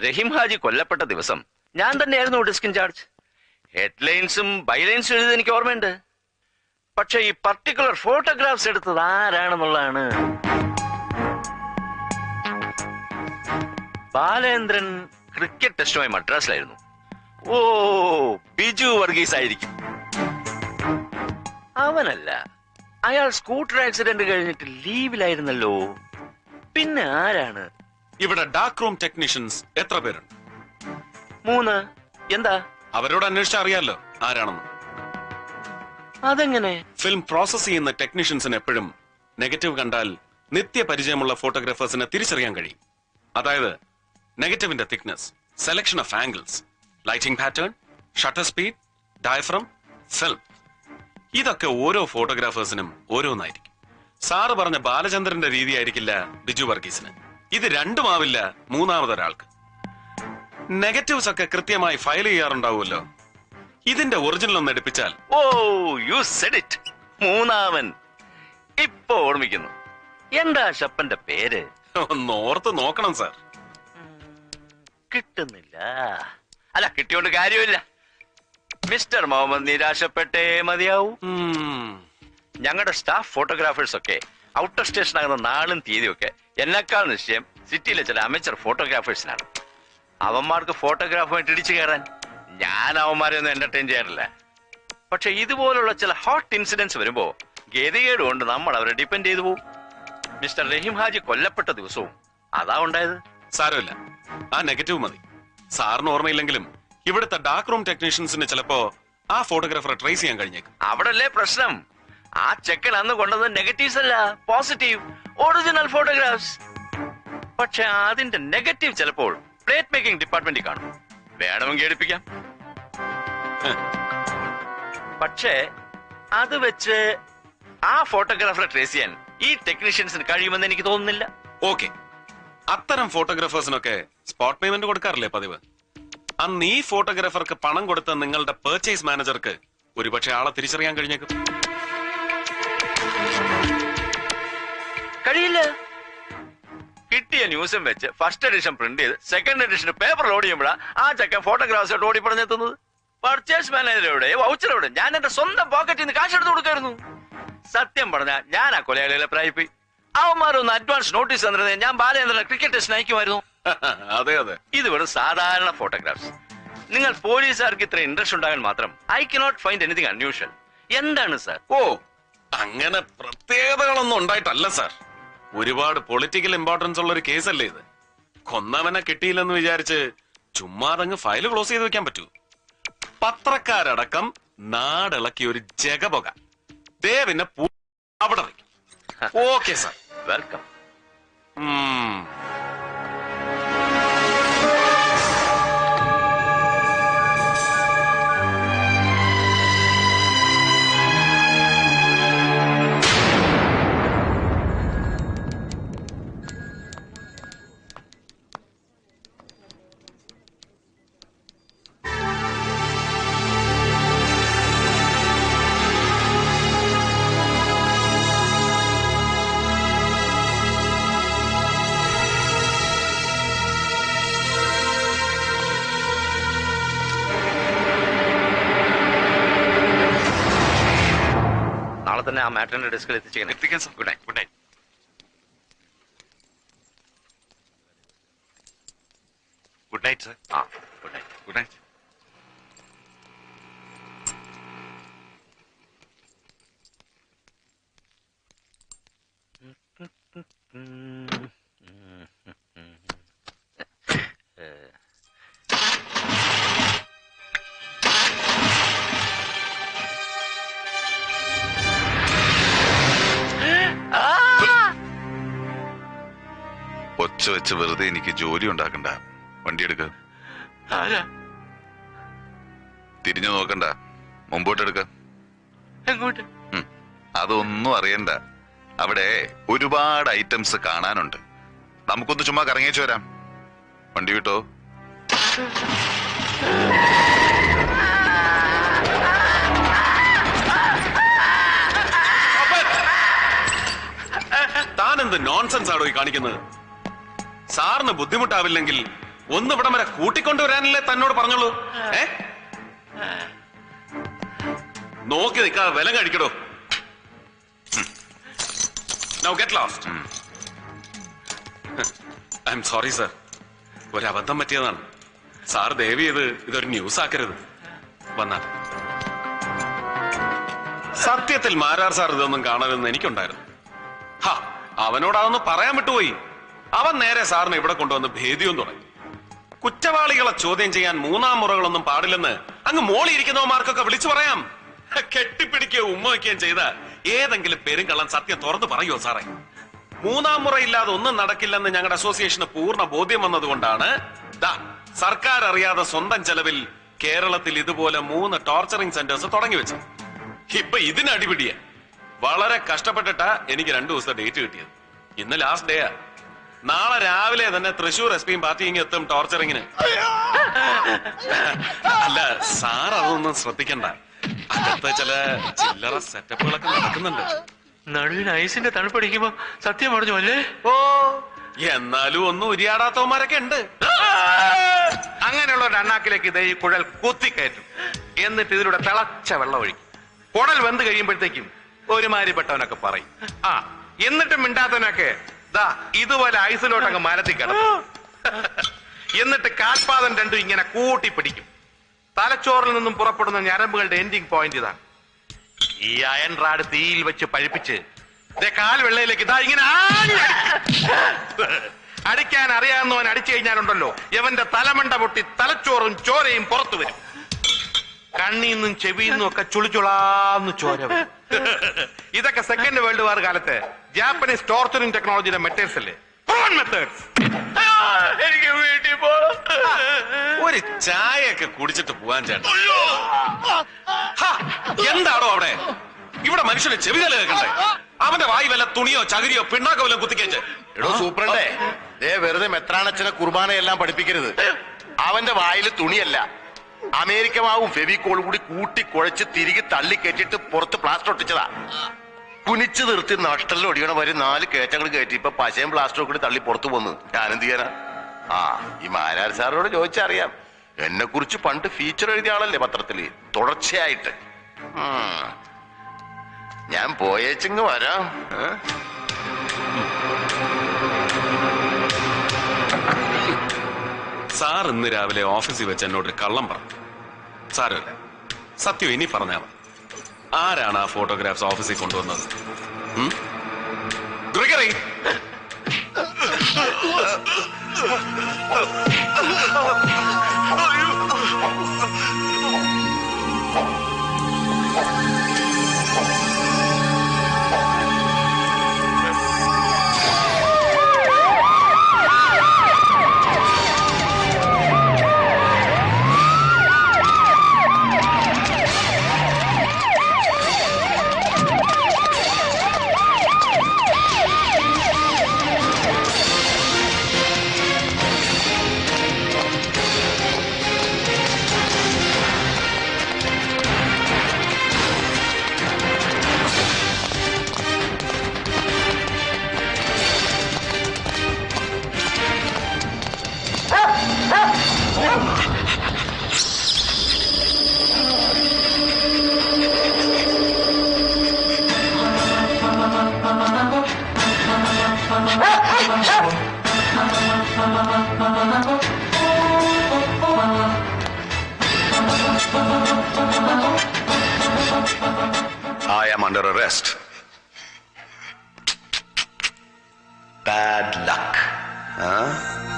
റഹീം ഹാജി കൊല്ലപ്പെട്ട ദിവസം ഞാൻ തന്നെയായിരുന്നു ഡെസ്ക് ഇൻചാർജ്. ഹെഡ്ലൈൻസും ബൈലൈൻസും എഴുതി എനിക്ക് ഓർമ്മയുണ്ട്. പക്ഷെ ഈ പർട്ടിക്കുലർ ഫോട്ടോഗ്രാഫ്സ് എടുത്തത് ആരാണെന്നുള്ളതാണ്. ബാലേന്ദ്രൻ ക്രിക്കറ്റ് ടെസ്റ്റുമായി മദ്രാസിലായിരുന്നു. ഓ, ബിജു വർഗീസ് ആയിരിക്കും. അവനല്ല, അയാൾ സ്കൂട്ടർ ആക്സിഡന്റ് കഴിഞ്ഞിട്ട് ലീവിലായിരുന്നല്ലോ. പിന്നെ ആരാണ്? ഇവിടെ ഡാർക്ക് റൂം ടെക്നീഷ്യൻസ് എത്ര പേരുണ്ട്? 3. എന്താ? അവരോട് അന്വേഷിച്ചാ അറിയാലോ ആരാണെന്ന്. അതെങ്ങനെ? ഫിലിം പ്രോസസ് ചെയ്യുന്ന ടെക്നീഷ്യൻസിന് എപ്പോഴും നെഗറ്റീവ് കണ്ടാൽ നിത്യപരിചയമുള്ള ഫോട്ടോഗ്രാഫേഴ്സിനെ തിരിച്ചറിയാൻ കഴിയും. അതായത് നെഗറ്റീവിന്റെ thickness, selection of angles, lighting pattern, shutter speed, diaphragm, film, ഇതൊക്കെ ഓരോ ഫോട്ടോഗ്രാഫേഴ്സിനും ഓരോന്നായിരിക്കും. സാറ് പറഞ്ഞ ബാലചന്ദ്രന്റെ രീതി ആയിരിക്കില്ല ബിജു വർഗീസിന്. ഇത് രണ്ടുമാവില്ല മൂന്നാമതൊരാൾക്ക്. നെഗറ്റീവ്സ് ഒക്കെ കൃത്യമായി ഫയൽ ചെയ്യാറുണ്ടാവുമല്ലോ. ഇതിന്റെ ഒറിജിനൽ ഒന്ന് എടുപ്പിച്ചാൽ. ഓ, യു സെഡ് ഇറ്റ്. മൂന്നാമൻ. ഇപ്പൊ ഓർമ്മിക്കുന്നു. എന്താ ഷപ്പന്റെ പേര്? ഒന്ന് ഓർത്ത് നോക്കണം സാർ. കിട്ടുന്നില്ല. അല്ല, കിട്ടിയോണ്ട് കാര്യമില്ല. മിസ്റ്റർ മുഹമ്മദ് നിരാശപ്പെട്ടേ മതിയാവൂ. ഞങ്ങളുടെ സ്റ്റാഫ് ഫോട്ടോഗ്രാഫേഴ്സ് ഒക്കെ ഔട്ടർ സ്റ്റേഷൻ ആകുന്ന നാളും തീയതിയും ഒക്കെ എന്നെക്കാൾ നിശ്ചയം സിറ്റിയിലെ ചില അമേച്ചർ ഫോട്ടോഗ്രാഫേഴ്സിനാണ്. അവന്മാർക്ക് ഫോട്ടോഗ്രാഫുമായിട്ട് ഇടിച്ചു കയറാൻ. ഞാൻ അവന്മാരെ ഒന്നും എന്റർടൈൻ ചെയ്യാറില്ല. പക്ഷെ ഇതുപോലുള്ള ചില ഹോട്ട് ഇൻസിഡൻസ് വരുമ്പോ ഗതികേട് കൊണ്ട് നമ്മൾ അവരെ ഡിപ്പെൻഡ് ചെയ്തു പോകും. മിസ്റ്റർ റഹീം ഹാജി കൊല്ലപ്പെട്ട ദിവസവും അതാ ഉണ്ടായത്. സാരമില്ല, ആ നെഗറ്റീവ് മതി. സാറിന് ഓർമ്മയില്ലെങ്കിലും ഇവിടുത്തെ ഡാർക്ക് റൂം ടെക്നീഷ്യൻസിന് ചിലപ്പോ ആ ഫോട്ടോഗ്രാഫറെ ട്രേസ് ചെയ്യാൻ കഴിഞ്ഞേക്കും. അവിടല്ലേ പ്രശ്നം. ആ ചെക്കൻ അന്ന് കൊണ്ടത് നെഗറ്റീവ്സ് അല്ല, പോസിറ്റീവ് ഒറിജിനൽ ഫോട്ടോഗ്രാഫ്സ്. പക്ഷെ അതിന്റെ നെഗറ്റീവ് ചിലപ്പോൾ പ്ലേറ്റ് മേക്കിംഗ് ഡിപ്പാർട്ട്മെന്റിൽ കാണും. വേണമെങ്കിൽ എടുപ്പിക്കാം. പക്ഷേ അത് വെച്ച് ആ ഫോട്ടോഗ്രാഫറെ ട്രേസ് ചെയ്യാൻ ഈ ടെക്നീഷ്യൻസിന് കഴിയുമെന്ന് എനിക്ക് തോന്നുന്നില്ല. ഓക്കെ, അത്തരം ഫോട്ടോഗ്രാഫേഴ്സിനൊക്കെ സ്പോട്ട് പേയ്മെന്റ് കൊടുക്കാറില്ലേ പതിവ്? അന്ന് ഈ ഫോട്ടോഗ്രാഫർക്ക് പണം കൊടുത്ത നിങ്ങളുടെ പർച്ചേസ് മാനേജർക്ക് ഒരുപക്ഷെ ആളെ തിരിച്ചറിയാൻ കഴിഞ്ഞേക്കും. കഴിയില്ല. കിട്ടിയ ന്യൂസും വെച്ച് ഫസ്റ്റ് എഡിഷൻ പ്രിന്റ് ചെയ്ത് സെക്കൻഡ് എഡിഷൻ പേപ്പർ ലോഡ് ചെയ്യുമ്പോഴാ ആ ചക്കൻ ഫോട്ടോഗ്രാഫ്സ് ഓടി പറഞ്ഞെത്തുന്നത്. പർച്ചേസ് മാനേജറോടെ വൗച്ചറോടെ ഞാൻ എന്റെ സ്വന്തം പോക്കറ്റിൽ നിന്ന് കാശെടുത്ത് കൊടുക്കായിരുന്നു. സത്യം പറഞ്ഞാൽ ഞാൻ ആ കൊലയാളികളെ പ്രായിപ്പോയി. അവന്മാരൊന്ന് അഡ്വാൻസ് നോട്ടീസ് തന്നിരുന്നേ ഞാൻ ബാലേന്ദ്രനെ ക്രിക്കറ്റ് ടെസ്റ്റിന് അയക്കുമായിരുന്നു. അതെ അതെ, ഇത് വെറും സാധാരണ ഫോട്ടോഗ്രാഫ്സ്. നിങ്ങൾ പോലീസുകാർക്ക് ഇത്ര ഇൻട്രസ്റ്റ് ഉണ്ടാകാൻ മാത്രം I cannot find anything unusual. എന്താണ് സാർ? ഓ, അങ്ങനെ പ്രത്യേകതകളൊന്നും ഉണ്ടായിട്ടല്ല സാർ. ഒരുപാട് പൊളിറ്റിക്കൽ ഇമ്പോർട്ടൻസ് ഉള്ള ഒരു കേസല്ലേ ഇത്. കൊന്നവനെ കിട്ടിയില്ലെന്ന് വിചാരിച്ച് ചുമ്മാതങ്ങ് ഫയൽ ക്ലോസ് ചെയ്ത് വെക്കാൻ പറ്റൂ? പത്രക്കാരടക്കം നാടിളക്കിയ ഒരു ജഗപൊക ദേവിനെ അവിടെ വയ്ക്കും. Okay sir, welcome. തന്നെ ആ മാറ്ററിന്റെ ഡെസ്കിൽ എത്തിച്ചേക്കണം. എത്തിക്കാൻ sir. Good night. Good night. Good night sir. ആ, ഗുഡ് നൈറ്റ്. Good night. ഒച്ച വെച്ച് വെറുതെ എനിക്ക് ജോലി ഉണ്ടാക്കണ്ട. വണ്ടി എടുക്ക. തിരിഞ്ഞു നോക്കണ്ട, മുമ്പോട്ട് എടുക്ക. അതൊന്നും അറിയണ്ട. അവിടെ ഒരുപാട് ഐറ്റംസ് കാണാനുണ്ട്. നമുക്കൊന്ന് ചുമ്മാ കറങ്ങിച്ചു വരാം. വണ്ടി വിട്ടോ. താനെന്ത് നോൺസെൻസ് ആണോ ഈ കാണിക്കുന്നത്? സാറിന് ബുദ്ധിമുട്ടാവില്ലെങ്കിൽ ഒന്ന് ഇവിടം വരെ കൂട്ടിക്കൊണ്ടുവരാനല്ലേ തന്നോട് പറഞ്ഞോളൂ. നോക്കി നിൽക്കാതെ വില കഴിക്കടോ. Now get lost. I'm sorry sir. ഒരബദ്ധം പറ്റിയതാണ്. സാർ ദയവ് ചെയ്ത് ഇതൊരു ന്യൂസ് ആക്കരുത്. വന്നാൽ സത്യത്തിൽ മാരാർ സാർ ഇതൊന്നും കാണരുതെന്ന് എനിക്കുണ്ടായിരുന്നു. അവനോട് അതൊന്ന് പറയാൻ വിട്ടുപോയി. അവൻ നേരെ സാറിനെ ഇവിടെ കൊണ്ടുവന്ന് ഭേദ്യവും തുടങ്ങി. കുറ്റവാളികളെ ചോദ്യം ചെയ്യാൻ മൂന്നാം മുറകളൊന്നും പാടില്ലെന്ന് അങ്ങ് മോളിയിരിക്കുന്നവന്മാർക്കൊക്കെ വിളിച്ചു പറയാം. കെട്ടിപ്പിടിക്കുകയോ ഉമ്മ വയ്ക്കുകയും ചെയ്ത ഏതെങ്കിലും പെരുങ്കള്ളൻ സത്യം തുറന്നു പറയുമോ സാറേ? മൂന്നാം മുറയില്ലാതെ ഒന്നും നടക്കില്ലെന്ന് ഞങ്ങളുടെ അസോസിയേഷന് പൂർണ്ണ ബോധ്യം വന്നതുകൊണ്ടാണ് സർക്കാർ അറിയാതെ സ്വന്തം ചെലവിൽ കേരളത്തിൽ ഇതുപോലെ 3 ടോർച്ചറിംഗ് സെന്റേഴ്സ് തുടങ്ങി വെച്ചത്. ഇപ്പൊ ഇതിന് അടിപിടിയ വളരെ കഷ്ടപ്പെട്ടിട്ടാ എനിക്ക് 2 ദിവസത്തെ ഡേറ്റ് കിട്ടിയത്. ഇന്ന് ലാസ്റ്റ് ഡേയാ. നാളെ രാവിലെ തന്നെ തൃശൂർ SP പാർട്ടിയും എത്തും ടോർച്ചറിങ്ങിന്. അല്ല സാർ അതൊന്നും ശ്രദ്ധിക്കണ്ട. അകത്തെ ചില ചില്ലറ സെറ്റപ്പുകളൊക്കെ നടക്കുന്നുണ്ട്. നടുവിന് ഐസിന്റെ തണുപ്പടിക്കുമ്പോ സത്യം പറഞ്ഞു അല്ലേ? ഓ എന്നാലും ഒന്നും ഉരിയാടാത്തവന്മാരൊക്കെ ഉണ്ട്. അങ്ങനെയുള്ള ഒരു അണ്ണാക്കിലേക്ക് ഇതേ ഈ കുഴൽ കുത്തിക്കയറ്റും. എന്നിട്ട് ഇതിലൂടെ തിളച്ച വെള്ളം ഒഴിക്കും. കുടൽ വെന്ത് കഴിയുമ്പോഴത്തേക്കും ഒരുമാതിരിപ്പെട്ടവനൊക്കെ പറയും. എന്നിട്ടും മിണ്ടാത്തവനൊക്കെ ഇതുപോലെ ഐസിലോട്ട് അങ്ങ് മരത്തി കിടക്കും. എന്നിട്ട് കാൽപാദം രണ്ടും ഇങ്ങനെ കൂട്ടി പിടിക്കും. തലച്ചോറിൽ നിന്നും പുറപ്പെടുന്ന ഞരമ്പുകളുടെ എൻഡിങ് പോയിന്റ് ഇതാണ്. ഈ അയൺ റാഡ് തീയിൽ വെച്ച് പഴിപ്പിച്ച് കാൽ വെള്ളയിലേക്ക് ഇങ്ങനെ അടിക്കാൻ അറിയാവുന്നവൻ അടിച്ചു കഴിഞ്ഞാലുണ്ടല്ലോ യവന്റെ തലമണ്ട പൊട്ടി തലച്ചോറും ചോരയും പുറത്തു വരും. കണ്ണീന്നും ചെവിന്നും ഒക്കെ ചുളിച്ചുളാന്ന് ചോര വരും. ഇതൊക്കെ സെക്കൻഡ് വേൾഡ് വാർ കാലത്ത് ജാപ്പനീസ് ടോർച്ചറിംഗ് ടെക്നോളജിയുടെ മെത്തേഡ്സ് അല്ലേ? മെത്തേഡ്സ്. എനിക്ക് വീട്ടിൽ പോണം. ഒരു ചായയൊക്കെ കുടിച്ചിട്ട് പോവാൻ ചേട്ടാ. എന്താണോ അവിടെ? ഇവിടെ മനുഷ്യന് ചെവിതല കേൾക്കണ്ടേ? അവന്റെ വായി വല്ല തുണിയോ ചകിരിയോ പിണ്ണാക്കോ വല്ല കുത്തിക്കേച്ച്. എടോ സൂപ്രണ്ടേ, വെറുതെ മെത്രാണച്ചനെ കുർബാനയെല്ലാം പഠിപ്പിക്കരുത്. അവന്റെ വായിൽ തുണിയല്ല, അമേരിക്ക മാവും ഫെവിക്കോളും കൂടി കൂട്ടി കുഴച്ച് തിരികെ തള്ളിക്കയറ്റിട്ട് പുറത്ത് പ്ലാസ്റ്റർ ഒട്ടിച്ചതാ. കുനിച്ചു നിർത്തി നഷ്ടലിൽ ഒടിയണ വരെ 4 കയറ്റങ്ങൾ കയറ്റി ഇപ്പൊ പശയും പ്ലാസ്റ്ററും കൂടി തള്ളി പുറത്തു പോന്നു. ഞാനെന്ത് ചെയ്യാനാ? ഈ മാരാർ സാറിനോട് ചോദിച്ചറിയാം. എന്നെ കുറിച്ച് പണ്ട് ഫീച്ചർ എഴുതിയ ആളല്ലേ പത്രത്തില് തുടർച്ചയായിട്ട്. ഞാൻ പോയേച്ചിങ് വരാം. സാർ ഇന്ന് രാവിലെ ഓഫീസിൽ വെച്ച് എന്നോടൊരു കള്ളം പറഞ്ഞു. സാരമില്ല, സത്യം ഇനി പറഞ്ഞാൽ മതി. ആരാണ് ആ ഫോട്ടോഗ്രാഫ്സ് ഓഫീസിൽ കൊണ്ടുവന്നത്? Gregory, I am under arrest. Bad luck. Huh?